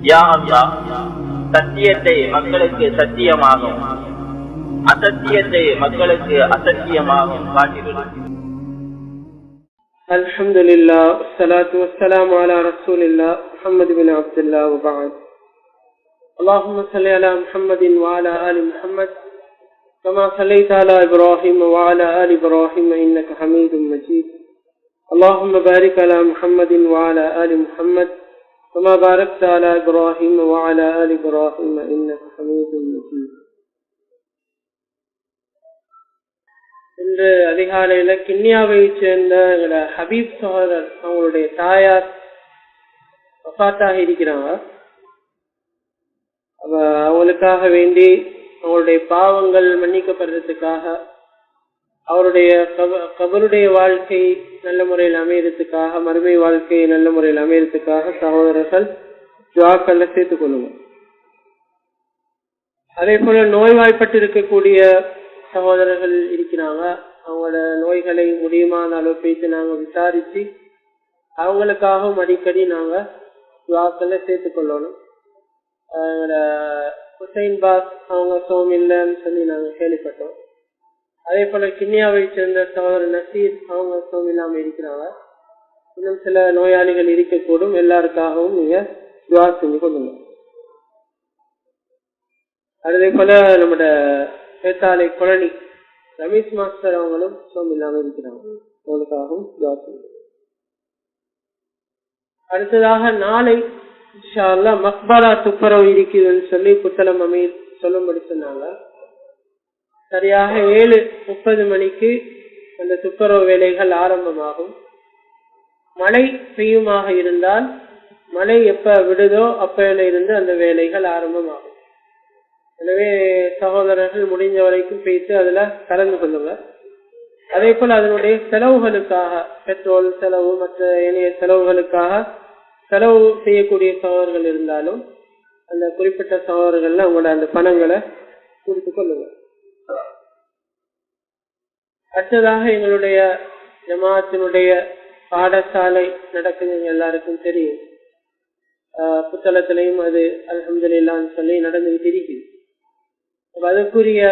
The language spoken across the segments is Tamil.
யா அல்லாஹ், சத்தியத்தை மக்களுக்கு சத்தியமாகும், அசத்தியத்தை மக்களுக்கு அசத்தியமாகும் காட்டிவிடு. அல்ஹம்துலில்லாஹ், வஸ்ஸலாத்து வஸ்ஸலாமு அலா ரசூலில்லாஹ் முஹம்மது பின் அப்துல்லாஹ் வ பஅத். அல்லாஹும்ம ஸல்லி அலா முஹம்மதின் வ அலா ஆலி முஹம்மத் கமா ஸல்லைத அலா இப்ராஹீம் வ அலா ஆலி இப்ராஹீம் இன்னக ஹமீதும் மஜீத். அல்லாஹும்ம பாரிக் அலா முஹம்மதின் வ அலா ஆலி முஹம்மத் கமா பாரக்த அலா இப்ராஹீம் வ அலா ஆலி இப்ராஹீம் இன்னக ஹமீதும் மஜீத். இன்று அதிகாலையில கிண்ணியாவை சேர்ந்த எங்களோட ஹபீப் சகோதரர் அவங்களுடைய தாயார் வஃபாத்தாக இருக்கிறாங்க. அவங்களுக்காக வேண்டி அவங்களுடைய பாவங்கள் மன்னிக்கப்படுறதுக்காக, அவருடைய கபருடைய வாழ்க்கை நல்ல முறையில் அமையறதுக்காக, மறுமை வாழ்க்கை நல்ல முறையில் அமையறதுக்காக சகோதரர்கள் துஆக்கள்ல சேர்த்துக் கொள்ளுங்க. அதே போல நோய்வாய்ப்பட்டு இருக்கக்கூடிய சகோதரர்கள் இருக்கிறாங்க. அவங்களோட நோய்களை முடியுமான அளவு பேசி நாங்க விசாரிச்சு அவங்களுக்காகவும் அடிக்கடி நாங்க துஆக்கள்ல சேர்த்துக் கொள்ளணும். ஹுசைன் பாஸ் அவங்க சோம் இல்லைன்னு சொல்லி நாங்க கேள்விப்பட்டோம். அதே போல கிண்ணியாவை சேர்ந்த சகோதரர் நசீர் அவங்க சோம் இல்லாம இருக்கிறாங்க. இன்னும் சில நோயாளிகள் இருக்கக்கூடும். எல்லாருக்காகவும் நீங்க துஆ செஞ்சு கொள்ளுங்க. அதே போல நம்மட பேத்தாலை குழனி ரமேஷ் மாஸ்டர் அவங்களும் சோம் இல்லாம இருக்கிறாங்க. அவங்களுக்காகவும் துஆ செய்யுங்க. அடுத்ததாக நாளை இன்ஷா அல்லாஹ் மக்பரா துப்புரவு இருக்குதுன்னு சொல்லி புத்தளம் அமீர் சொல்லும்படி சொன்னாங்க. சரியாக 7:30 மணிக்கு அந்த துப்புரவு வேலைகள் ஆரம்பமாகும். மழை பெய்யுமாக இருந்தால் மழை எப்ப விடுதோ அப்பையில இருந்து அந்த வேலைகள் ஆரம்பமாகும். எனவே சகோதரர்கள் முடிஞ்ச வரைக்கும் பேசி அதுல கலந்து கொள்ளுங்க. அதே போல அதனுடைய செலவுகளுக்காக, பெட்ரோல் செலவு மற்ற ஏனைய செலவுகளுக்காக செலவு செய்யக்கூடிய சகோதரர்கள் இருந்தாலும் அந்த குறிப்பிட்ட சகோதரர்கள்ல அவங்களோட அந்த பணங்களை கொடுத்து கொள்ளுங்க. அடுத்ததாக எங்களுடைய ஜமாத்தினுடைய பாடசாலை நடக்குது, எல்லாருக்கும் தெரியும். புத்தளத்திலையும் அது அல்ஹம்துலில்லாஹ்னு சொல்லி நடந்துகிட்டு இருக்குது. அதுக்குரிய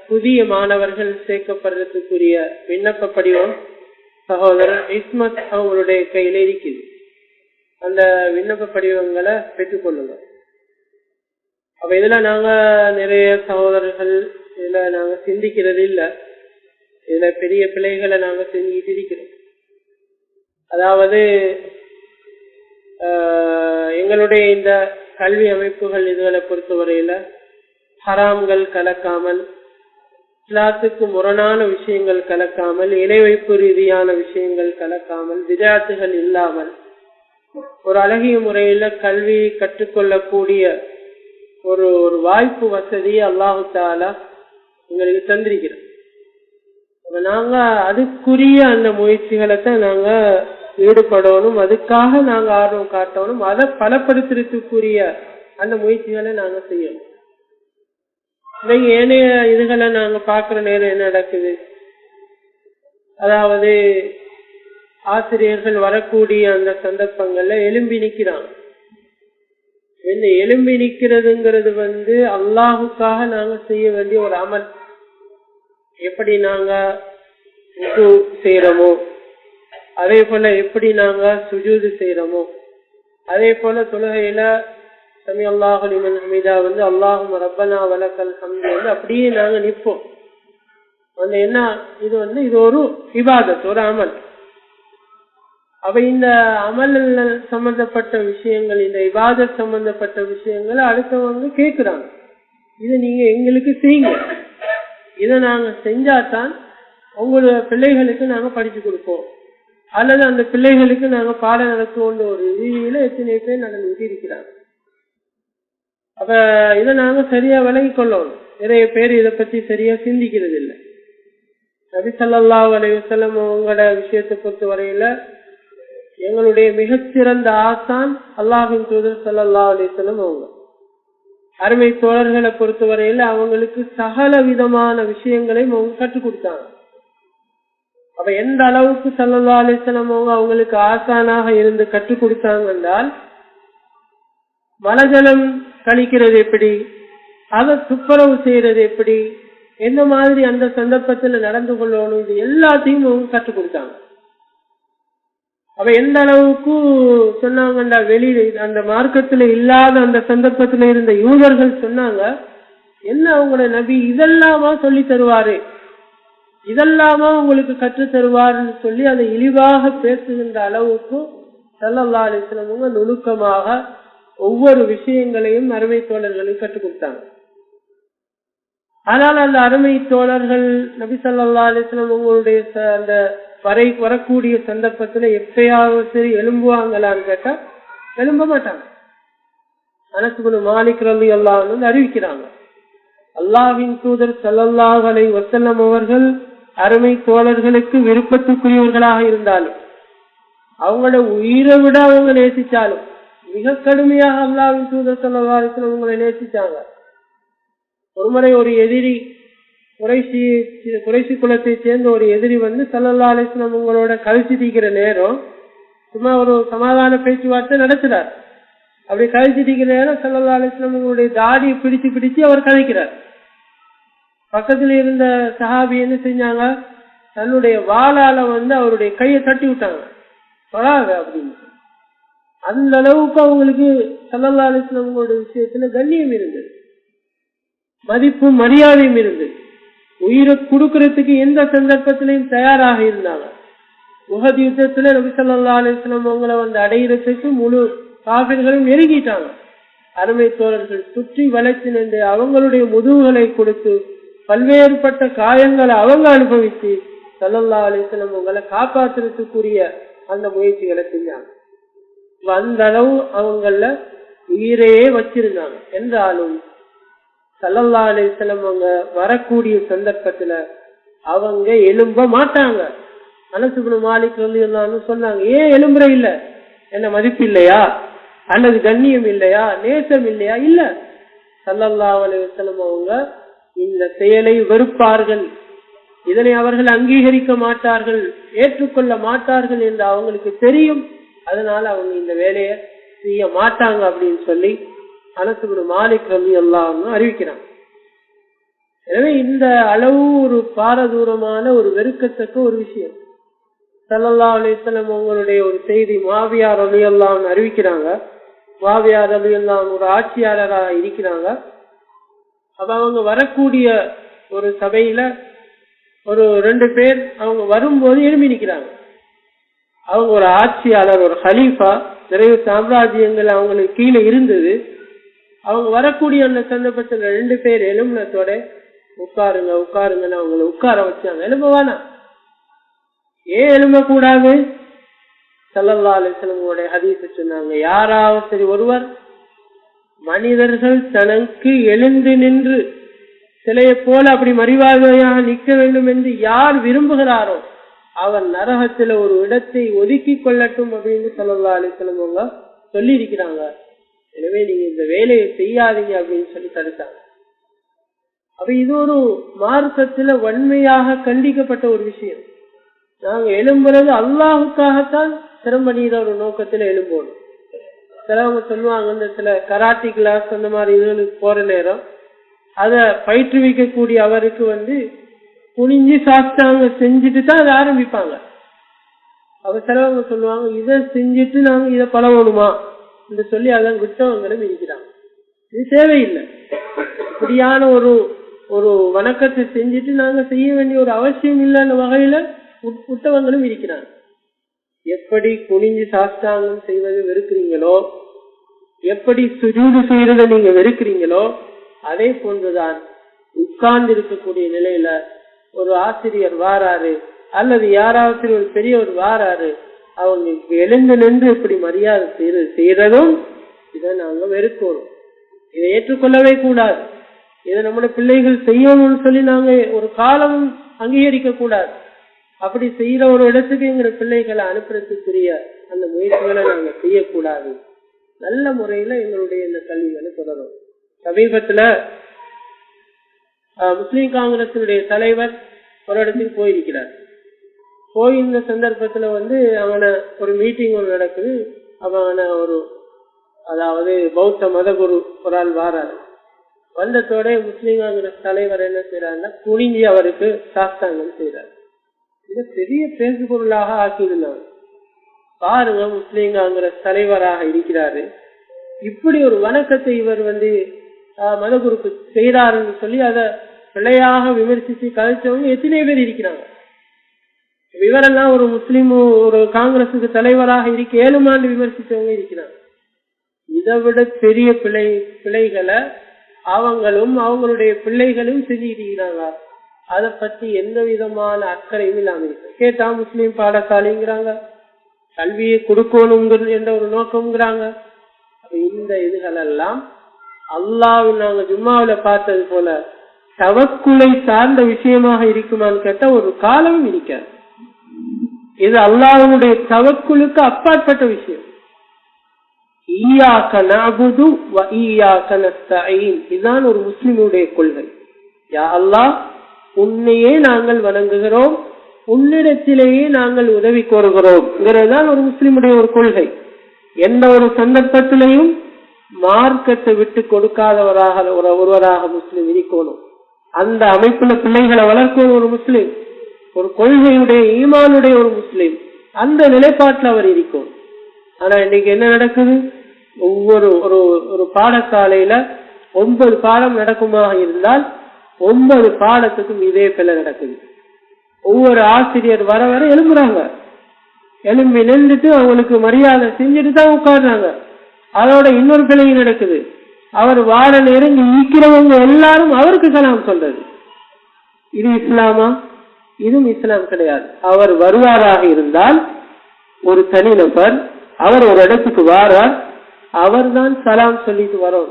புதிய மாணவர்கள் சேர்க்கப்படுறதுக்குரிய விண்ணப்ப படிவம் சகோதரர் இஸ்மத் அவங்களுடைய கையில இருக்குது. அந்த விண்ணப்ப படிவங்களை பெற்றுக்கொள்ளுங்க. அப்ப இதுல நாங்க நிறைய சகோதரர்கள் இதுல நாங்க சிந்திக்கிறது இல்லை. இதுல பெரிய பிள்ளைகளை நாங்க செஞ்சுட்டு இருக்கிறோம். அதாவது எங்களுடைய இந்த கல்வி அமைப்புகள் இதுகளை பொறுத்தவரையில ஹராம்கள் கலக்காமல், இஸ்லாத்துக்கு முரணான விஷயங்கள் கலக்காமல், இணை வைப்பு ரீதியான விஷயங்கள் கலக்காமல், விதாத்துகள் இல்லாமல் ஒரு அழகிய முறையில கல்வி கற்றுக்கொள்ளக்கூடிய ஒரு வாய்ப்பு வசதியை அல்லாஹு தஆலா எங்களுக்கு தந்திருக்கிறோம். நாங்க அதுக்குரிய அந்த முயற்சிகளை தான் நாங்க ஈடுபடணும். அதுக்காக நாங்க ஆர்வம் காட்டணும். அதை பலப்படுத்துறதுக்குரிய அந்த முயற்சிகளை நாங்க செய்யணும். ஏனைய இதுகளை நாங்க பாக்குற நேரம் என்ன நடக்குது, அதாவது ஆசிரியர்கள் வரக்கூடிய அந்த சந்தர்ப்பங்கள்ல எழும்பி நிக்கிறாங்க. என்ன எழும்பி நிக்கிறதுங்கிறது அல்லாஹுக்காக நாங்க செய்ய வேண்டிய ஒரு அமல். எப்படி நாங்க வுது செய்யறோமோ, அதே போல எப்படி நாங்க சுஜூது செய்யறோமோ, அதே போல தொழுகையில சமி அல்லாஹு லிமன் ஹமீதா அல்லாஹும்ம ரப்பனா வலக்கல் ஹம்து அப்படியே நாங்க நிற்போம். என்ன இது ஒரு இபாதத், ஒரு அமல். அப்ப இந்த அமல் சம்பந்தப்பட்ட விஷயங்கள், இந்த இபாதத் சம்பந்தப்பட்ட விஷயங்களை அடுத்தவங்க கேட்கிறாங்க. இதை நீங்க எங்களுக்கு செய்யுங்க, இதை நாங்க செஞ்சாதான் உங்களோட பிள்ளைகளுக்கு நாங்க படிச்சு கொடுப்போம், அல்லது அந்த பிள்ளைகளுக்கு நாங்க பாடம் நடத்துவோன்ற ஒரு ரீதியில எத்தனை பேர் நடந்துட்டு இருக்கிறாங்க. அப்ப இதை நாங்க சரியா விளங்கி கொள்ளணும். நிறைய பேர் இதை பத்தி சரியா சிந்திக்கிறது இல்லை. நபி ஸல்லல்லாஹு அலைஹி வஸல்லம் உங்களோட விஷயத்தை பொறுத்த வரையில எங்களுடைய மிகச்சிறந்த ஆசான் அல்லாஹ்வின் தூதர் ஸல்லல்லாஹு அலைஹி வஸல்லம் அவங்க. அருமை தோழர்களை பொறுத்தவரையில அவங்களுக்கு சகல விதமான விஷயங்களையும் அவங்க கற்றுக் கொடுத்தாங்க. அப்ப எந்த அளவுக்கு ஸல்லல்லாஹு அலைஹி வஸல்லம் அவங்க அவங்களுக்கு ஆசானாக இருந்து கற்றுக் கொடுத்தாங்க என்றால், மலஜலம் கழிக்கிறது எப்படி, அதை துப்புரவு செய்யறது எப்படி, எந்த மாதிரி அந்த சந்தர்ப்பத்துல நடந்து கொள்ளணும், இது எல்லாத்தையும் அவங்க கற்றுக் கொடுத்தாங்க. அவ எந்த அளவுக்கு சொன்னாங்கண்டா, வெளியில அந்த மார்க்கத்துல இல்லாத அந்த சந்தர்ப்பத்துல இருந்த யூதர்கள் சொன்னாங்க, என்ன அவங்களோட நபி இதெல்லாமா சொல்லி தருவாரு, இதெல்லாமா உங்களுக்கு கற்று தருவாருன்னு சொல்லி அதை இழிவாக பேசுகின்ற அளவுக்கு ஸல்லல்லாஹு அலைஹி வஸல்லம் நுணுக்கமாக ஒவ்வொரு விஷயங்களையும் அருமை தோழர்களுக்கு கற்றுக் கொடுத்தாங்க. ஆனால் அந்த அருமை தோழர்கள் நபி ஸல்லல்லாஹு அலைஹி வஸல்லம் உங்களுடைய அந்த வரக்கூடிய சந்தர்ப்பத்துல எப்பயாவது சரி எழும்புவாங்களான்னு கேட்டா எழும்ப மாட்டாங்க. அனஸ் இப்னு மாலிக் ரலியல்லாஹு அன்ஹு அறிவிக்கிறாங்க, அல்லாஹ்வின் தூதர் ஸல்லல்லாஹு அலைஹி வஸல்லம் அவர்கள் அருமை தோழர்களுக்கு விருப்பத்துக்குரியவர்களாக இருந்தாலும், அவங்களோட உயிரை விட அவங்க நேசிச்சாலும், மிக கடுமையாக அல்லாஹ்வின் தூதர் ஸல்லல்லாஹு அலைஹி வஸல்லம் அவங்களை நேசிச்சாங்க. ஒருமுறை ஒரு எதிரி, குறைஷி குலத்தை சேர்ந்த ஒரு எதிரி வந்து ஸல்லல்லாஹு அலைஹி வஸல்லம் உங்களோட கழிச்சு தீக்கிற நேரம் சும்மா ஒரு சமாதான பேச்சுவார்த்தை நடத்துறார். அப்படி கழிச்சு தீக்கிற நேரம் ஸல்லல்லாஹு அலைஹி வஸல்லம் உங்களுடைய தாடியை பிடிச்சு அவர் கழிக்கிறார். பக்கத்துல இருந்த சஹாபி என்ன செஞ்சாங்க, தன்னுடைய வாளால வந்து அவருடைய கையை தட்டி விட்டாங்க, தொழாத அப்படின்னு. அந்த அளவுக்கு அவங்களுக்கு ஸல்லல்லாஹு அலைஹி வஸல்லம் உங்களுடைய விஷயத்துல கண்ணியம் இருந்தது, மதிப்பும் மரியாதையும் இருந்தது. உயிரை கொடுக்கறதுக்கு எந்த சந்தர்ப்பத்திலையும் தயாராக இருந்தாங்க. உஹது யுத்தத்துல நபி ஸல்லல்லாஹு அலைஹி வஸல்லம் அவங்களை வந்து அடையிறதுக்கு முழு காஃபிர்களும் நெருங்கிட்டாங்க. அருமை தோழர்கள் சுற்றி வளைச்சு நின்று அவங்களுடைய முதுகுகளை கொடுத்து பல்வேறுபட்ட காயங்களை அவங்க அனுபவிச்சு ஸல்லல்லாஹு அலைஹி வஸல்லம் அவங்களை காப்பாற்றுறதுக்குரிய அந்த முயற்சிகளை செஞ்சாங்க. அந்த அளவு அவங்கள உயிரையே வச்சிருந்தாங்க. என்றாலும் ஸல்லல்லாஹு அலைஹி வஸல்லம் அவங்க வரக்கூடிய சந்தர்ப்பத்துல அவங்க எழும்ப மாட்டாங்க. அனஸ் இப்னு மாலிக் ரலியல்லாஹு அன்ஹு சொன்னாங்க, ஏன் எழும்புற இல்ல, என்ன மதிப்பு இல்லையா, அல்லது கண்ணியம் இல்லையா, நேசம் இல்லையா? இல்ல, ஸல்லல்லாஹு அலைஹி வஸல்லம் அவங்க இந்த செயலை வெறுப்பார்கள், இதனை அவர்கள் அங்கீகரிக்க மாட்டார்கள், ஏற்றுக்கொள்ள மாட்டார்கள் என்று அவங்களுக்கு தெரியும். அதனால அவங்க இந்த வேலையை செய்ய மாட்டாங்க அப்படின்னு சொல்லி அனஸ் இப்னு மாலிக் ரலியல்லாஹு அன்ஹு அறிவிக்கிறாங்க. எனவே இந்த அளவு ஒரு பாரதூரமான ஒரு வெறுக்கத்தக்க ஒரு விஷயம். ஸல்லல்லாஹு அலைஹி வஸல்லம் அவங்களுடைய ஒரு செய்தி முஆவியா ரலியல்லாஹு அன்ஹு அறிவிக்கிறாங்க. முஆவியா ரலியல்லாஹு அன்ஹு ஒரு ஆட்சியாளராக இருக்கிறாங்க. அப்ப அவங்க வரக்கூடிய ஒரு சபையில ஒரு 2 பேர் அவங்க வரும்போது எழுப்பி நிற்கிறாங்க. அவங்க ஒரு ஆட்சியாளர், ஒரு ஹலீஃபா, நிறைய சாம்ராஜ்யங்கள் அவங்களுக்கு கீழே இருந்தது. அவங்க வரக்கூடிய அந்த சந்தர்ப்பத்தில் 2 பேர் எழும்பினத்தோட உட்காருங்க உட்காருங்கன்னு அவங்களை உட்கார வச்சாங்க. எழும்பவானா, ஏன் எழும்ப கூடாது? ஸல்லல்லாஹு அலைஹி வஸல்லம் ஹதீஸ் சொன்னாங்க, யாராவது சரி ஒருவர் மனிதர்கள் தனக்கு எழுந்து நின்று சிலையை போல அப்படி மரியாதையாக நிற்க வேண்டும் என்று யார் விரும்புகிறாரோ அவர் நரகத்துல ஒரு இடத்தை ஒதுக்கி கொள்ளட்டும் அப்படின்னு ஸல்லல்லாஹு அலைஹி வஸல்லம் அவங்க சொல்லி இருக்கிறாங்க. எனவே நீங்க இந்த வேலையை செய்யாதீங்க அப்படின்னு சொல்லி தடுத்தாங்க. அப்ப இது ஒரு மார்க்கத்துல வன்மையாக கண்டிக்கப்பட்ட ஒரு விஷயம். நாங்க எழும்புறது அல்லாஹுக்காகத்தான் சிரமணியிற ஒரு நோக்கத்துல எழும்போம். சிலவங்க சொல்லுவாங்க, இந்த சில கராட்டி கிளாஸ் அந்த மாதிரி இதுகளுக்கு போற நேரம் அத பயிற்றுவிக்கக்கூடிய அவருக்கு வந்து குனிஞ்சு சாப்பிட்டாங்க செஞ்சுட்டு தான் அதை ஆரம்பிப்பாங்க. அப்ப சிலவங்க சொல்லுவாங்க, இதை செஞ்சுட்டு நாங்க இதை பழகணுமா என்று சொல்லி அதை விட்டவங்களும் இருக்கிறாங்க. இது தேவையில்லை. இப்படியான ஒரு வணக்கத்தை செஞ்சுட்டு நாங்க செய்ய வேண்டிய ஒரு அவசியம் இல்லைன்ற வகையில விட்டவங்களும் இருக்கிறாங்க. எப்படி குனிஞ்சு சாஸ்தாங்கம் செய்வது வெறுக்கிறீங்களோ, எப்படி சுஜூது செய்யறதை நீங்க வெறுக்கிறீங்களோ, அதே போன்றுதான் உட்கார்ந்து இருக்கக்கூடிய நிலையில ஒரு ஆசிரியர் வாராரு அல்லது யாராவது ஒரு பெரியவர் வாராரு, அவங்க எழுந்து நின்று இப்படி மரியாதை செய்யறதும் இதை நாங்க வெறுக்கணும். இதை ஏற்றுக்கொள்ளவே கூடாது. இதை நம்முடைய பிள்ளைகள் செய்யணும்னு சொல்லி நாங்க ஒரு காலமும் அங்கீகரிக்க கூடாது. அப்படி செய்யற ஒரு இடத்துக்கு எங்க பிள்ளைகளை அனுப்புறதுக்குரிய அந்த முயற்சிகளை நாங்க செய்யக்கூடாது. நல்ல முறையில எங்களுடைய இந்த கல்விகளை தொடரும். சமீபத்துல முஸ்லிம் காங்கிரசினுடைய தலைவர் ஒரு இடத்துக்கு போயிருக்கிறார். போயிருந்த சந்தர்ப்பத்துல வந்து அவனை ஒரு மீட்டிங் ஒன்று நடக்குது. அவனை ஒரு அதாவது பௌத்த மத குரு ஒரு ஆள் வாராரு. வந்ததோட முஸ்லீம்ங்கிற தலைவர் என்ன செய்யறாருன்னா குனிஞ்சி அவருக்கு சாஸ்தாங்கம் செய்யறாரு. இதை பெரிய பேசு பொருளாக ஆக்கியிருந்தாங்க. பாருங்க, முஸ்லீம்ங்கிற தலைவராக இருக்கிறாரு, இப்படி ஒரு வணக்கத்தை இவர் மதகுருக்கு செய்யறாருன்னு சொல்லி அதை பிழையாக விமர்சிச்சு கழிச்சவங்க எத்தனை பேர் இருக்கிறாங்க. இவரெல்லாம் ஒரு முஸ்லீம் ஒரு காங்கிரசுக்கு தலைவராக இருக்க 7 ஆண்டு விமர்சிச்சவங்க இருக்கிறாங்க. இதை விட பெரிய பிழைகளை அவங்களும் அவங்களுடைய பிள்ளைகளும் செஞ்சுக்கிறாங்க. அதை பத்தி எந்த விதமான அக்கறையும் இல்லாம இருக்கு. கேட்டா முஸ்லீம் பாடசாலைங்கிறாங்க, கல்வியை கொடுக்கணும் என்ற ஒரு நோக்கம்ங்கிறாங்க. இந்த இதுகளெல்லாம் அல்லாஹ்வை நாங்க ஜும்மாவில பார்த்தது போல தவக்குலை சார்ந்த விஷயமாக இருக்குமான்னு கேட்டா ஒரு காலமும் இருக்காது. இது அல்லாஹ்வுடைய தவக்குலுக்கு அப்பாற்பட்ட விஷயம். ஈயாக்க நஅபுது வ ஈயாக்க நஸ்தஈன், இதுதான் ஒரு முஸ்லிமுடைய கொள்கை. யா அல்லாஹ், உன்னையே நாங்கள் வணங்குகிறோம், உன்னிடத்திலேயே நாங்கள் உதவி கோருகிறோம் ஒரு முஸ்லிமுடைய ஒரு கொள்கை. எந்த ஒரு சந்தர்ப்பத்திலையும் மார்க்கத்தை விட்டு கொடுக்காதவராக ஒருவராக முஸ்லிம் இருக்கணும். அந்த அமைப்புல பிள்ளைகளை வளர்க்கணும் ஒரு முஸ்லிம், ஒரு கொள்கையுடைய ஈமானுடைய ஒரு முஸ்லிம், அந்த நிலைப்பாட்டில் அவர் இருக்கும். ஆனா இன்னைக்கு என்ன நடக்குது? ஒவ்வொரு ஒரு பாடசாலையில 9 பாடம் நடக்குமாக இருந்தால் 9 பாடத்துக்கும் இதே பிள்ளை நடக்குது. ஒவ்வொரு ஆசிரியர் வர வர எழும்புறாங்க, எழும்பி நின்றுட்டு அவங்களுக்கு மரியாதை செஞ்சுட்டு தான் உட்காடுறாங்க. அதோட இன்னொரு பிள்ளைங்க நடக்குது, அவர் வார நெருங்கி ஈக்கிறவங்க எல்லாரும் அவருக்கு சலாம் சொல்றது. இது இஸ்லாமா? இதுவும் இஸ்லாம் கிடையாது. அவர் வருவாராக இருந்தால் ஒரு தனிநபர் அவர் ஒரு இடத்துக்கு வாரார், அவர் தான் சலாம் சொல்லிட்டு வரும்.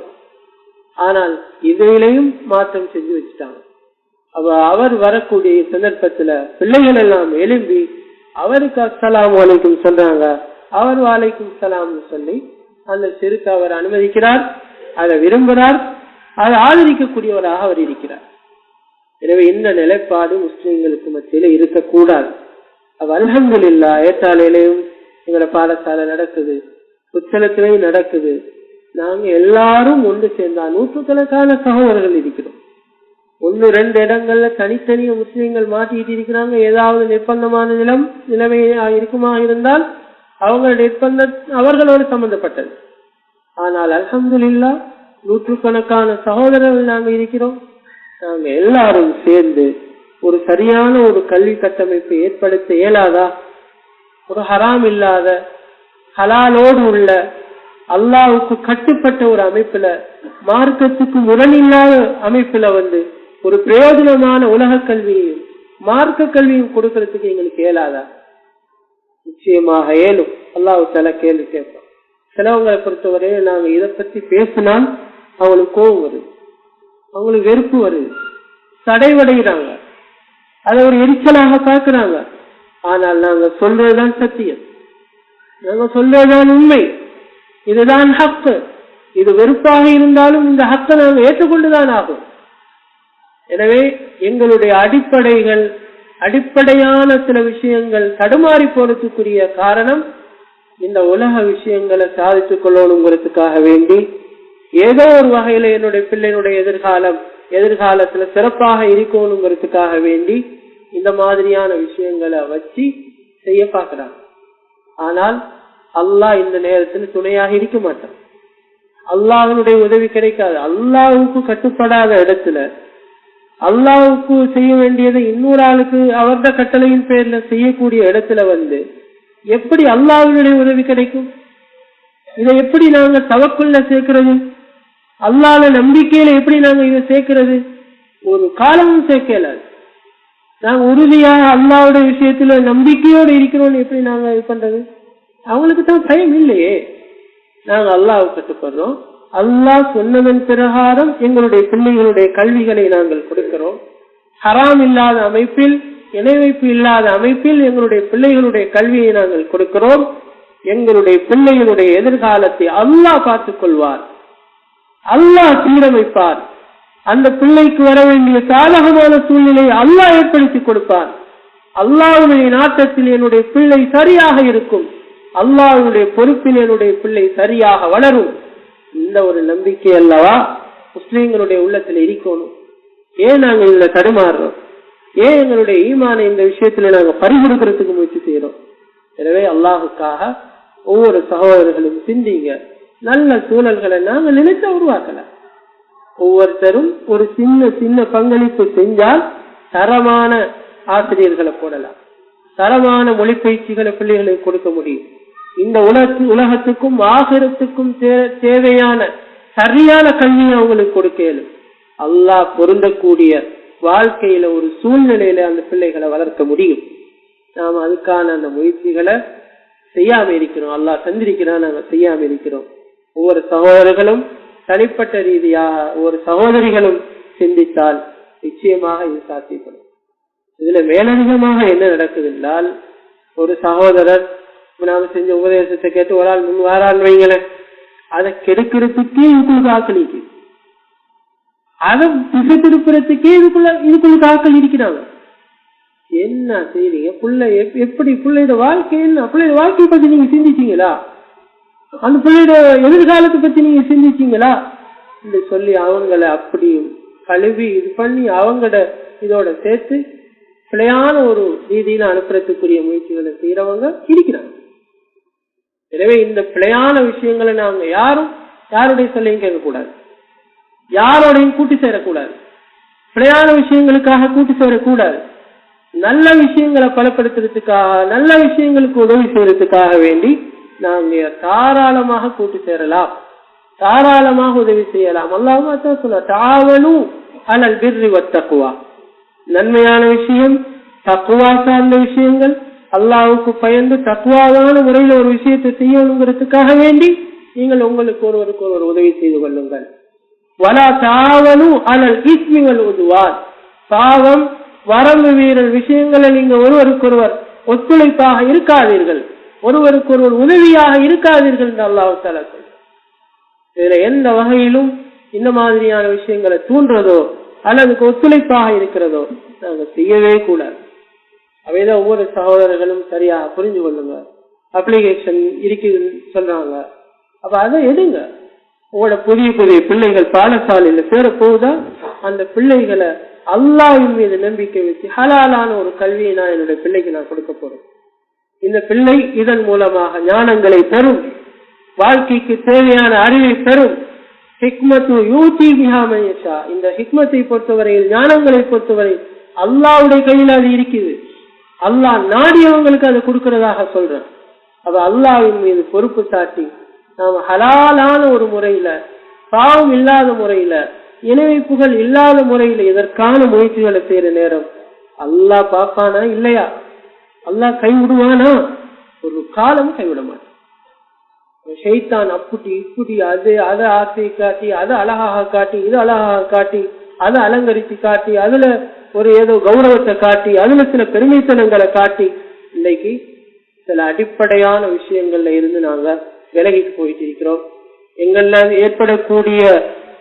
ஆனால் இதையிலையும் மாற்றம் செஞ்சு வச்சுட்டாங்க. அவர் வரக்கூடிய சந்தர்ப்பத்துல பிள்ளைகள் எல்லாம் எழும்பி அவருக்கு அஸ்ஸலாமு அலைக்கும் சொல்றாங்க, அவர் வலைக்கும் சலாம் சொல்லி அந்த சிறுக்கு அவர் அனுமதிக்கிறார், அதை விரும்புகிறார், அதை ஆதரிக்கக்கூடியவராக அவர் இருக்கிறார். எனவே இந்த நிலைப்பாடு முஸ்லிம்களுக்கு மத்தியில இருக்கக்கூடாது. அல்ஹம்துலில்லாஹ் ஏத்தாலையிலையும் எங்களை பாடசாலை நடக்குது, புத்தளத்திலையும் நடக்குது. நாங்க எல்லாரும் ஒன்று சேர்ந்தா 100கணக்கான சகோதரர்கள் இருக்கிறோம். 1-2 இடங்கள்ல தனித்தனிய முஸ்லீம்கள் மாட்டிட்டு இருக்கிறாங்க. ஏதாவது நிர்பந்தமான நிலைமை இருக்குமா இருந்தால் அவங்க நிர்பந்தம் அவர்களோடு சம்பந்தப்பட்டது. ஆனால் அல்ஹம்துலில்லாஹ் 100கணக்கான சகோதரர்கள் நாங்க இருக்கிறோம். நாங்க எல்லாரும் சேர்ந்து ஒரு சரியான ஒரு கல்வி கட்டமைப்பை ஏற்படுத்த இயலாதா? ஒரு ஹராம் இல்லாத ஹலாலோடு உள்ள அல்லாஹ்வுக்கு கட்டுப்பட்ட ஒரு அமைப்புல, மார்க்கத்துக்கு முரணில்லாத அமைப்புல ஒரு பிரயோஜனமான உலக கல்வியையும் மார்க்க கல்வியும் கொடுக்கறதுக்கு எங்களுக்கு இயலாதா? நிச்சயமாக ஏலும். அல்லாஹ் தஆலா கேள்வி கேட்பான். சிலவங்களை பொறுத்தவரை நாங்க இதை பத்தி பேசினால் அவங்களுக்கு கோபம் வருது, அவங்களுக்கு வெறுப்பு வருது, தடைவடைகிறாங்க, அதை ஒரு எரிச்சலாக பார்க்கிறாங்க. ஆனால் நாங்க சொல்றதுதான் சத்தியம், நாங்க சொல்றதுதான் உண்மை, இதுதான் ஹக்கு. இது வெறுப்பாக இருந்தாலும் இந்த ஹக்கை நாங்கள் ஏற்றுக்கொண்டுதான் ஆகும். எனவே எங்களுடைய அடிப்படையான சில விஷயங்கள் தடுமாறி போறதுக்குரிய காரணம் இந்த உலக விஷயங்களை சாதித்துக் கொள்ளணுங்கிறதுக்காக வேண்டி, ஏதோ ஒரு வகையில என்னுடைய பிள்ளையினுடைய எதிர்காலத்துல சிறப்பாக இருக்கணுங்கிறதுக்காக வேண்டி இந்த மாதிரியான விஷயங்களை வச்சு செய்ய பார்க்கிறாங்க. ஆனால் அல்லாஹ் இந்த நேரத்தில் துணையாக இருக்க மாட்டான். அல்லாஹ்வுடைய உதவி கிடைக்காது. அல்லாஹ்வுக்கு கட்டுப்படாத இடத்துல அல்லாஹ்வுக்கு செய்ய வேண்டியதை இன்னொரு ஆளுக்கு அவருடைய கட்டளையின் பேர்ல செய்யக்கூடிய இடத்துல எப்படி அல்லாஹ்வுடைய உதவி கிடைக்கும்? இதை எப்படி நாங்க தவக்குள்ள சேர்க்கிறது? அல்லாஹ்ல நம்பிக்கையில எப்படி நாங்க இதை சேர்க்கிறது? ஒரு காலமும் சேர்க்கல. நாங்க உறுதியாக அல்லாஹ்வுடைய விஷயத்துல நம்பிக்கையோடு இருக்கிறோம்னு எப்படி நாங்க இது பண்றது? அவங்களுக்கு தான் பயம் இல்லையே. நாங்க அல்லாஹ்வுக்கு கட்டுப்படுறோம், அல்லாஹ் சொன்னதன் பிரகாரம் எங்களுடைய பிள்ளைகளுடைய கல்விகளை நாங்கள் கொடுக்கிறோம். ஹராம் இல்லாத அமைப்பில், இணை வைப்பு இல்லாத அமைப்பில் எங்களுடைய பிள்ளைகளுடைய கல்வியை நாங்கள் கொடுக்கிறோம். எங்களுடைய பிள்ளைகளுடைய எதிர்காலத்தை அல்லாஹ் பார்த்துக் கொள்வார், அல்லாஹ் சீரமைப்பார். அந்த பிள்ளைக்கு வர வேண்டிய சாதகமான சூழ்நிலையை அல்லாஹ் ஏற்படுத்தி கொடுப்பார். அல்லாஹ்வுடைய நாட்டத்தில் என்னுடைய பிள்ளை சரியாக இருக்கும், அல்லாஹ்வுடைய பொறுப்பில் என்னுடைய பிள்ளை சரியாக வளரும், இந்த ஒரு நம்பிக்கை அல்லவா முஸ்லிம்களுடைய உள்ளத்துல இருக்கணும். ஏன் நாங்க இதுல தடுமாறுறோம்? ஏன் எங்களுடைய ஈமானை இந்த விஷயத்துல நாங்க பறிகொடுக்கிறதுக்கு முயற்சி செய்யறோம்? எனவே அல்லாஹுக்காக ஒவ்வொரு சகோதரர்களும் சிந்திங்க. நல்ல சூழல்களை நாங்க நினைச்ச உருவாக்கலாம். ஒவ்வொருத்தரும் ஒரு சின்ன சின்ன பங்களிப்பு செஞ்சால் தரமான ஆசிரியர்களை போடலாம், தரமான மொழி பயிற்சிகளை பிள்ளைகளுக்கு கொடுக்க முடியும். இந்த உலகத்துக்கும் ஆகிரத்துக்கும் தேவையான சரியான கல்வியை அவங்களுக்கு கொடுக்க இயலும். அல்லாஹ் பொருந்தக்கூடிய வாழ்க்கையில ஒரு சூழ்நிலையில அந்த பிள்ளைகளை வளர்க்க முடியும். நாம அதுக்கான அந்த முயற்சிகளை செய்யாம இருக்கிறோம். அல்லாஹ் தந்திருக்கிறான், நாங்க செய்யாம இருக்கிறோம். ஒவ்வொரு சகோதரர்களும் தனிப்பட்ட ரீதியாக ஒவ்வொரு சகோதரிகளும் சிந்தித்தால் நிச்சயமாக இது சாத்தியப்படும். இதுல மேலதிகமாக என்ன நடக்குது என்றால், ஒரு சகோதரர் நாம செஞ்ச உபதேசத்தை கேட்டு ஒரு ஆள் முன் வாரான்னு வைங்கள, அதை கெடுக்கிறதுக்கே இதுக்குள்ள ஆக்கள் இருக்கு, அதை திசை திருப்புறதுக்கே இதுக்குள்ள ஆக்கள் இருக்கிறாங்க. என்ன செய்றீங்க? பிள்ளை எப்படி பிள்ளையோட வாழ்க்கை என்ன? பிள்ளையோட வாழ்க்கையை பத்தி நீங்க சிந்திச்சீங்களா? அந்த பிள்ளையோட எதிர்காலத்தை பத்தி நீங்க சிந்திச்சீங்களா என்று சொல்லி அவங்களை அப்படி கழுவி இது பண்ணி அவங்களோட இதோட சேர்த்து பிழையான ஒரு ரீதியில அனுப்புறதுக்குரிய முயற்சிகளை செய்யறவங்க இருக்கிறாங்க. எனவே இந்த பிழையான விஷயங்களை நாங்க யாருடைய சொல்லையும் கேட்கக்கூடாது, யாரோடையும் கூட்டி சேரக்கூடாது, பிழையான விஷயங்களுக்காக கூட்டி சேரக்கூடாது. நல்ல விஷயங்களை பலப்படுத்துறதுக்காக, நல்ல விஷயங்களுக்கு உதவி செய்யறதுக்காக வேண்டி நாங்க தாராளமாக கூட்டு சேரலாம், தாராளமாக உதவி செய்யலாம். அல்லாஹ் சொன்ன தாவனு அலல் பிர்ரி வத்தக்வா, நன்மையான விஷயம், தக்வா சார்ந்த விஷயங்கள், அல்லாஹ்வுக்கு பயந்து தக்வாவான முறையில் ஒரு விஷயத்தை செய்யணுங்கிறதுக்காக வேண்டி நீங்கள் உங்களுக்கு ஒருவருக்கு ஒருவர் உதவி செய்து கொள்ளுங்கள். வலா தாவனு அலல் இஸ்மி வல் உதுவான், பாவம் வரம்பு மீறல் விஷயங்களை நீங்க ஒருவருக்கொருவர் ஒத்துழைப்பாக இருக்காதீர்கள், ஒருவருக்கு ஒருவர் உதவியாக இருக்காதீர்கள் என்று அல்லாஹ் தஆலா சொல்றார். இதுல எந்த வகையிலும் இந்த மாதிரியான விஷயங்களை தூண்டுறதோ அல்லது ஒத்துழைப்பாக இருக்கிறதோ நாங்க செய்யவே கூடாது. அவைதான் ஒவ்வொரு சகோதரர்களும் சரியா புரிஞ்சு கொள்ளுங்க. அப்ளிகேஷன் இருக்குதுன்னு சொல்றாங்க, அப்ப அதை எடுங்க. உங்களோட புதிய புதிய பிள்ளைகள் பாடசாலையில சேர போகுதா, அந்த பிள்ளைகளை அல்லாஹ்வின் மீது நம்பிக்கை வச்சு ஹலாலான ஒரு கல்வியை நான் என்னுடைய பிள்ளைக்கு நான் கொடுக்க போறேன். இந்த பிள்ளை இதன் மூலமாக ஞானங்களை பெறும், வாழ்க்கைக்கு தேவையான அறிவை பெறும். ஹிக்மத்து யூதி பிஹா மன் யஷா, இந்த ஹிக்மத்தை பொறுத்தவரையில், ஞானங்களை பொறுத்தவரை அல்லாஹ்வுடைய கையில் அது இருக்குது. அல்லாஹ் நாடியவங்களுக்கு அதை கொடுக்கிறதாக சொல்றேன். அப்ப அல்லாஹ்வின் மீது பொறுப்பு சாட்டி நாம ஹலாலான ஒரு முறையில, பாவம் இல்லாத முறையில, இணைப்புகள் இல்லாத முறையில இதற்கான முயற்சிகளை செய்யற நேரம் அல்லாஹ் பாப்பானா இல்லையா? அல்லாஹ் கைவிடுவானா? ஒரு காலம் கைவிட மாட்டான். ஷைத்தான் அப்படி இப்படி அதை ஆசை காட்டி, அதை அழகாக காட்டி, இது அழகாக காட்டி, அதை அலங்கரித்து காட்டி, அதுல ஒரு ஏதோ கௌரவத்தை காட்டி, அதுல சில பெருமைத்தனங்களை காட்டி இன்னைக்கு சில அடிப்படையான விஷயங்கள்ல இருந்து நாங்க விலகிட்டு போயிட்டு இருக்கிறோம். எங்கள்ல ஏற்படக்கூடிய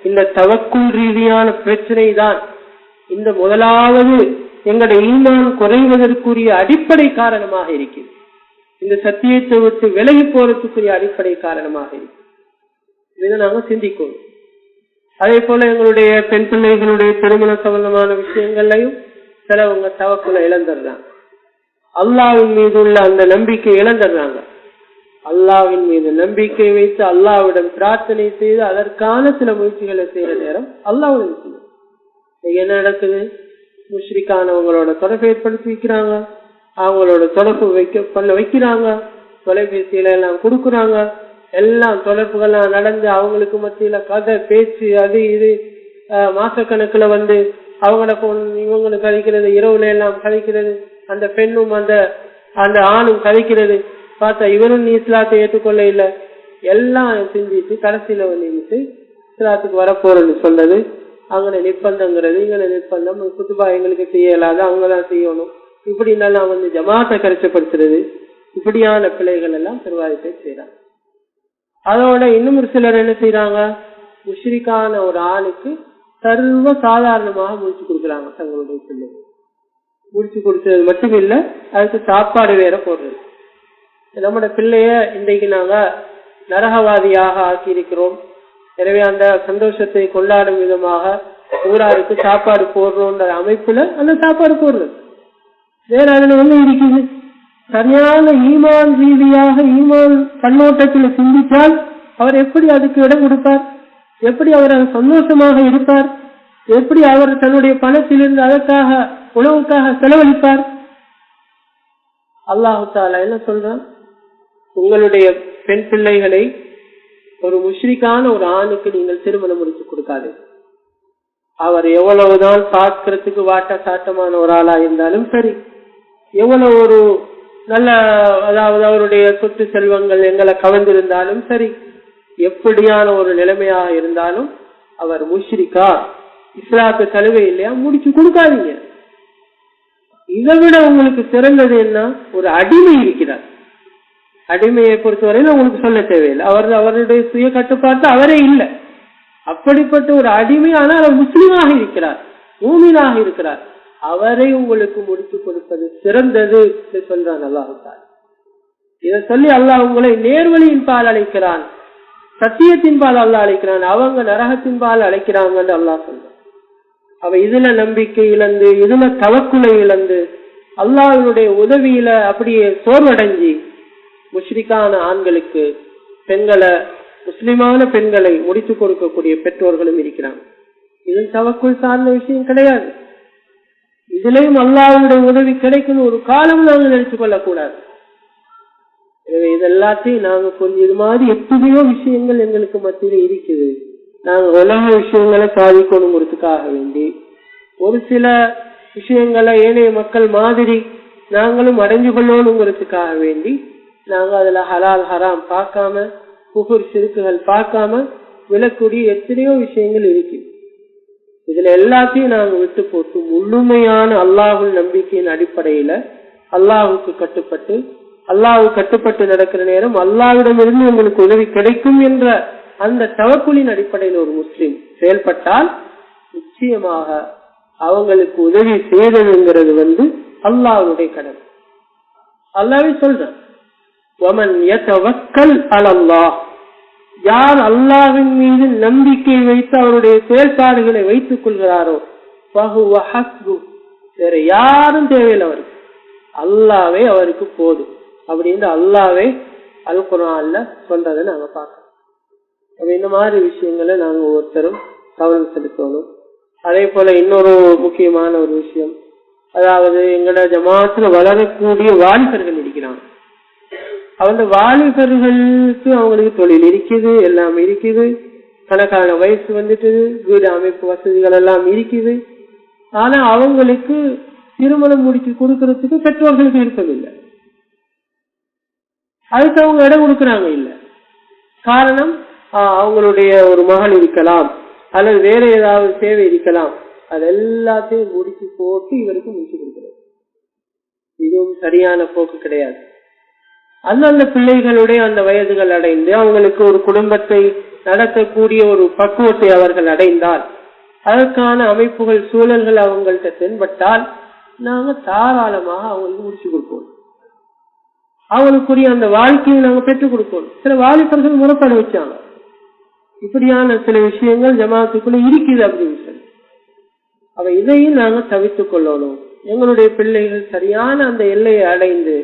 இந்த தவக்குள் ரீதியான பிரச்சனை தான் இந்த முதலாவது எங்களுடைய ஈமான் குறைவதற்குரிய அடிப்படை காரணமாக இருக்கிறது. இந்த சத்தியத்தை விட்டு விலகி போறதுக்குரிய அடிப்படை காரணமாக இருக்கு. இதை நாங்க சிந்திக்கணும். அதே போல எங்களுடைய பெண் பிள்ளைகளுடைய திருமண சம்பந்தமான விஷயங்கள்லையும் சிலவங்க தவக்குள்ள இழந்துடுறாங்க, அல்லாஹ்வின் மீது உள்ள அந்த நம்பிக்கை இழந்துடுறாங்க. அல்லாஹ்வின் மீது நம்பிக்கை வைத்து அல்லாஹ்விடம் பிரார்த்தனை செய்து அதற்கான சில முயற்சிகளை செய்யற நேரம் அல்லாஹ் என்ன நடக்குது? முஷ்ரிக்கானவங்களோட தொடர்பு ஏற்படுத்தி வைக்கிறாங்க, அவங்களோட தொடர்பு வைக்கிறாங்க, தொலைபேசியில எல்லாம் கொடுக்குறாங்க, எல்லாம் தொடர்புகள்லாம் நடந்து அவங்களுக்கு மத்தியில கதை பேச்சு அது இது மாசக்கணக்குல வந்து அவங்களோட போன் இவங்களுக்கு கதைக்கிறது, இரவுல எல்லாம் கதைக்கிறது, அந்த பெண்ணும் அந்த ஆணும் கதைக்கிறது. பார்த்தா இவரும் நீ இஸ்லாத்தை ஏற்றுக்கொள்ள இல்லை, எல்லாம் செஞ்சுட்டு கடைசியில வந்து இஸ்லாத்துக்கு வரப்போறன்னு சொன்னது, அங்கே நிர்பந்தங்கிறது, இங்கே நிர்பந்தம், குத்துபா எங்களுக்கு செய்யலாத அவங்கதான் செய்யணும், இப்படி எல்லாம் வந்து ஜமாத்தை கரைச்சப்படுத்துறது, இப்படியான பிள்ளைகள் எல்லாம் பெருவாய்ப்பை செய்யறாங்க. அதோட இன்னும் ஒரு சிலர் என்ன செய்யறாங்க? முஷ்ரிக்கான ஒரு ஆளுக்கு சர்வ சாதாரணமாக முடிச்சு கொடுக்குறாங்க. தங்களுடைய பிள்ளைகள் முடிச்சு கொடுத்தது மட்டும் இல்ல, அதுக்கு சாப்பாடு வேற போடுறது. நம்மட பிள்ளைய இன்றைக்கு நாங்க நரகவாதியாக ஆக்கி இருக்கிறோம். எனவே அந்த சந்தோஷத்தை கொண்டாடும் விதமாக ஊராருக்கு சாப்பாடு போடுறோன்ற அமைப்புல அந்த சாப்பாடு போடுறது வேற அதுல இருக்குது. சரியான ஈமான் ரீதியாக ஈமான் கண்ணோட்டத்தில் சிந்தித்தால் அவர் எப்படி அதுக்கு இடம் கொடுப்பார்? எப்படி அவர் சந்தோஷமாக இருப்பார்? எப்படி அவர் தன்னுடைய பணத்திலிருந்து அதற்காக உணவுக்காக செலவழிப்பார்? அல்லாஹு தஆலா என்ன சொல்றான்? உங்களுடைய பெண் பிள்ளைகளை ஒரு முஷ்ரிக்கான ஒரு ஆணுக்கு நீங்கள் திருமணம் முடித்து கொடுக்காது. அவர் எவ்வளவுதான் பார்க்கிறதுக்கு வாட்ட சாட்டமான ஒரு ஆளா இருந்தாலும் சரி, எவ்வளவு ஒரு நல்ல அதாவது அவருடைய சொத்து செல்வங்கள் எங்களை கவர்ந்திருந்தாலும் சரி, எப்படியான ஒரு நிலைமையாக இருந்தாலும் அவர் முஷ்ரிக்கா, இஸ்லாத்து தழுவை இல்லையா, முடிச்சு கொடுக்காதீங்க. இதை விட உங்களுக்கு சிறந்தது என்ன? ஒரு அடிமை இருக்கிறார். அடிமையை பொறுத்தவரையில் உங்களுக்கு சொல்ல தேவையில்லை. அவருடைய சுய கட்டுப்பாட்டு அவரே இல்லை. அப்படிப்பட்ட ஒரு அடிமை, ஆனால் அவர் முஸ்லீமாக இருக்கிறார், மூமினாக இருக்கிறார், அவரை உங்களுக்கு முடித்து கொடுப்பது சிறந்தது என்று சொல்றான் அல்லாஹ் தஆலா. இதை சொல்லி அல்லாஹ் உங்களை நேர்வழியின் பால் அழைக்கிறான், சத்தியத்தின் பால் அல்லாஹ் அழைக்கிறான், அவங்க நரகத்தின் பால் அழைக்கிறாங்கன்னு அல்லாஹ் சொல்றான். அவ இதுல நம்பிக்கை இழந்து, இதுல தவக்குலை இழந்து, அல்லாஹ்வுடைய உதவியில அப்படியே சோர்வடைஞ்சி முஷ்ரிக்கான ஆண்களுக்கு பெண்களை, முஸ்லிமான பெண்களை முடித்து கொடுக்கக்கூடிய பெற்றோர்களும் இருக்கிறாங்க. இது தவக்குள் சார்ந்த விஷயம் கிடையாது. இதுலயும் அல்லாஹ்வுடைய உதவி கிடைக்கும் ஒரு காலம் நாங்கள் நினைத்துக் கொள்ளக்கூடாது. எனவே இதெல்லாத்தையும் நாங்க கொஞ்சம் இது மாதிரி எத்தனையோ விஷயங்கள் எங்களுக்கு மத்தியில இருக்குது. நாங்க உலக விஷயங்களை சாதிக்கணுங்கிறதுக்காக வேண்டி ஒரு சில விஷயங்களை ஏனைய மக்கள் மாதிரி நாங்களும் அடைஞ்சு கொள்ளணுங்கிறதுக்காக வேண்டி நாங்க அதுல ஹலால் ஹராம் பார்க்காம, குஃபர் ஷிர்க்குகள் பார்க்காம விலக்கூடிய எத்தனையோ விஷயங்கள் இருக்கு. இதுல எல்லாத்தையும் நாங்க விட்டு போட்டு முழுமையான அல்லாஹ்வின் நம்பிக்கையின் அடிப்படையில அல்லாஹ்வுக்கு கட்டுப்பட்டு, அல்லாஹ்வுக்கு கட்டுப்பட்டு நடக்கிற நேரம் அல்லாஹ்விடமிருந்து உங்களுக்கு உதவி கிடைக்கும் என்ற அந்த தவக்குலின் அடிப்படையில் ஒரு முஸ்லிம் செயல்பட்டால் நிச்சயமாக அவங்களுக்கு உதவி செய்ததுங்கிறது அல்லாஹ்வுடைய கடமை. அல்லாஹ்வே சொல்றான், வமன் யதவக்கல் அலல்லாஹ், யார் அல்லாஹ்வின் மீது நம்பிக்கை வைத்து அவருடைய செயல்பாடுகளை வைத்துக் கொள்கிறாரோ ஃபஹுவ ஹஸ்பு, வேற யாரும் தேவையில்லை அவருக்கு, அல்லாஹ்வே அவருக்கு போதும் அப்படின்னு அல்லாஹ்வே அல் குர்ஆன்ல சொல்றதை நாங்க பார்க்கணும். இந்த மாதிரி விஷயங்களை நாங்க ஒவ்வொருத்தரும் கவனம் செலுத்தணும். அதே போல இன்னொரு முக்கியமான ஒரு விஷயம், அதாவது எங்களோட ஜமாத்துல வளரக்கூடிய வாலிபர்கள் இருக்கிறாங்க. அந்த வாலிபர்களுக்கு அவங்களுக்கு தொழில் இருக்குது, எல்லாம் இருக்குது, கணக்கான வயசு வந்துட்டு, வீடு அமைப்பு வசதிகள் எல்லாம் இருக்குது. ஆனா அவங்களுக்கு திருமணம் முடிச்சு கொடுக்கறதுக்கு பெற்றோர்களுக்கு விருப்பமில்லை. அதுக்கு அவங்க இடம் கொடுக்கறாங்க இல்லை. காரணம், அவங்களுடைய ஒரு மகள் இருக்கலாம் அல்லது வேற ஏதாவது தேவை இருக்கலாம், அது எல்லாத்தையும் முடிச்சு போட்டு இவருக்கு முடிச்சு கொடுக்கிறது. இதுவும் சரியான போக்கு கிடையாது. அந்தந்த பிள்ளைகளுடைய அந்த வயதுகள் அடைந்து அவங்களுக்கு ஒரு குடும்பத்தை நடத்தக்கூடிய ஒரு பக்குவத்தை அவர்கள் அடைந்தால், அதற்கான அமைப்புகள் சூழல்கள் அவங்கள்ட்ட தென்பட்டால் நாங்க தாராளமாக அவங்களுக்கு முடிச்சு கொடுப்போம். அவங்களுக்குரிய அந்த வாழ்க்கையை நாங்க பெற்றுக் கொடுப்போம். சில வாலிபர்கள் முறைப்பாடு வச்சாங்க, இப்படியான சில விஷயங்கள் ஜமாத்துக்குள்ள இருக்குது அப்படின்னு சொல்லி. அவ இதையும் நாங்க தவிர்த்துக் கொள்ளணும். எங்களுடைய பிள்ளைகள் சரியான அந்த எல்லையை அடைந்து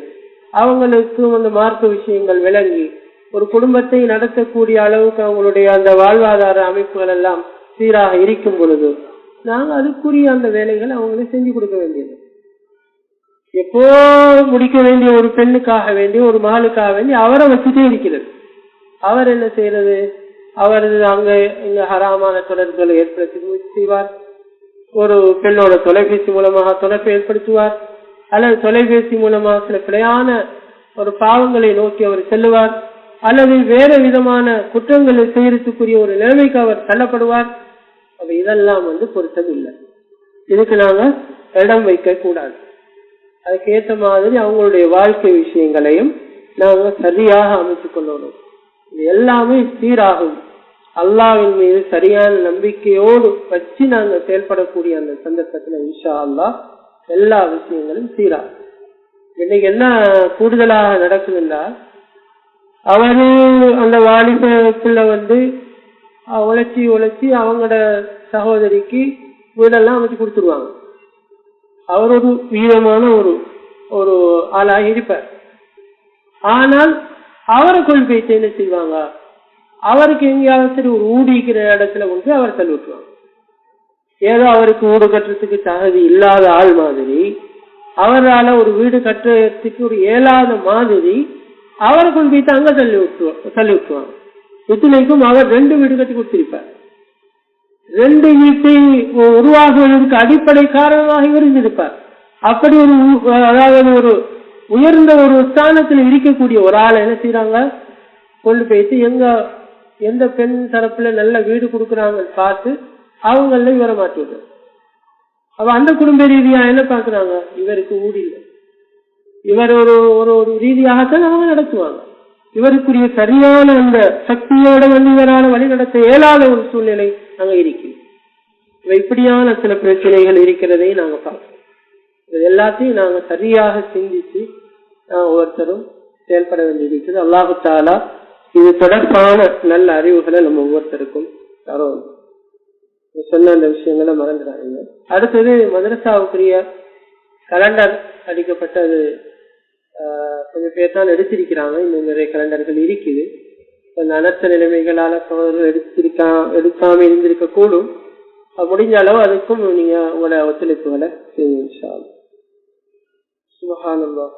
அவங்களுக்கும் அந்த மார்க்க விஷயங்கள் விளங்கி ஒரு குடும்பத்தை நடத்தக்கூடிய அளவுக்கு அவங்களுடைய அந்த வாழ்வாதார அமைப்புகள் எல்லாம் சீராக இருக்கும் பொழுது நாங்க அதுக்குரிய அந்த வேலைகளை அவங்களுக்கு செஞ்சு கொடுக்க வேண்டியது. எப்போ முடிக்க வேண்டிய ஒரு பெண்ணுக்காக வேண்டி, ஒரு மகளுக்காக வேண்டி அவரை வச்சுட்டே இருக்கிறது. அவர் என்ன செய்யறது? அவர் அங்க இங்க ஹராமான தொடர்புகளை ஏற்படுத்தி முயற்சி செய்வார். ஒரு பெண்ணோட தொலைபேசி மூலமாக தொடர்பை ஏற்படுத்துவார், அல்லது தொலைபேசி மூலமாக சில பிழையான ஒரு பாவங்களை நோக்கி அவர் செல்லுவார், அல்லது வேற விதமான குற்றங்களை செய்யறதுக்குரிய ஒரு நிலைமைக்கு அவர் தள்ளப்படுவார். அப்ப இதெல்லாம் பொருத்தம் இல்லை. இதுக்கு நாங்க இடம் வைக்க கூடாது. அதுக்கு ஏற்ற மாதிரி அவங்களுடைய வாழ்க்கை விஷயங்களையும் நாங்க சரியாக அமைத்துக் கொள்ளணும். இது எல்லாமே சீராகும். அல்லாஹ்வின் மீது சரியான நம்பிக்கையோடு வச்சு நாங்க செயல்படக்கூடிய அந்த சந்தர்ப்பத்துல இன்ஷா அல்லாஹ் எல்லா விஷயங்களும் சீராகும். இன்னைக்கு என்ன கூடுதலாக நடக்குதுன்னா, அவரு அந்த வாலிபுள்ள உழைச்சி அவங்களோட சகோதரிக்கு வீடெல்லாம் அமைச்சு கொடுத்துருவாங்க. அவர் ஒரு வீரமான ஒரு ஆளாக இருப்பார். ஆனால் அவரை கொண்டு போய் என்ன செய்வாங்க, அவருக்கு எங்கேயாவது சரி ஒரு ஊடிக்கிற இடத்துல அவர் தள்ளி விட்டுருவாங்க. ஏதோ அவருக்கு வீடு கட்டுறதுக்கு தகுதி இல்லாத ஆள் மாதிரி, அவரால் ஒரு வீடு கட்டுறதுக்கு ஒரு இயலாத மாதிரி அவரை கொண்டு போய்த்து அங்க தள்ளி விட்டுருவாங்க. இத்தனைக்கும் அவர் 2 வீடு கட்டி கொடுத்திருப்பார். 2 வீட்டை உருவாகுவதற்கு அடிப்படை காரணமாக இவர் இருந்திருப்பார். அப்படி அதாவது ஒரு உயர்ந்த ஒரு ஸ்தானத்தில் இருக்கக்கூடிய ஒரு ஆளை என்ன செய்யறாங்க, கொண்டு போயிட்டு எந்த பெண் தரப்புல நல்ல வீடு கொடுக்குறாங்கன்னு பார்த்து அவங்கள இவரை மாற்றி விடுறாங்க. அப்ப அந்த குடும்ப ரீதியா என்ன பாக்குறாங்க, இவருக்கு ஊடி இல்லை, இவர் ஒரு ரீதியாகத்தான் அவங்க நடத்துவாங்க. இவருக்குரிய சரியான அந்த சக்தியோட இவரால் வழி நடத்த இயலாத ஒரு சூழ்நிலை அங்க இருக்கு. இப்படியான சில பிரச்சனைகள் இருக்கிறதை நாங்க பார்க்கிறோம். இது எல்லாத்தையும் நாங்க சரியாக சிந்திச்சு ஒவ்வொருத்தரும் செயல்பட வேண்டியிருக்கிறது. அல்லாஹு தஆலா இது தொடர்பான நல்ல அறிவுகளை நம்ம ஒவ்வொருத்தருக்கும் தரும். சொன்ன அந்த விஷயங்களை மறந்துடாதீங்க. அடுத்தது மதரசாவுக்குரிய கலண்டர் அடிக்கப்பட்டது கொஞ்சம் பேர் தான் எடுத்திருக்கிறாங்க. இன்னும் நிறைய கலண்டர்கள் இருக்குது. அந்த அனர்த்த நிலைமைகளால எடுக்காம இருந்திருக்க கூடும். முடிஞ்ச அளவு அதுக்கும் நீங்க உங்களோட ஒத்துழைப்புகளை செய்யுங்க. சுப்ஹானல்லாஹ்.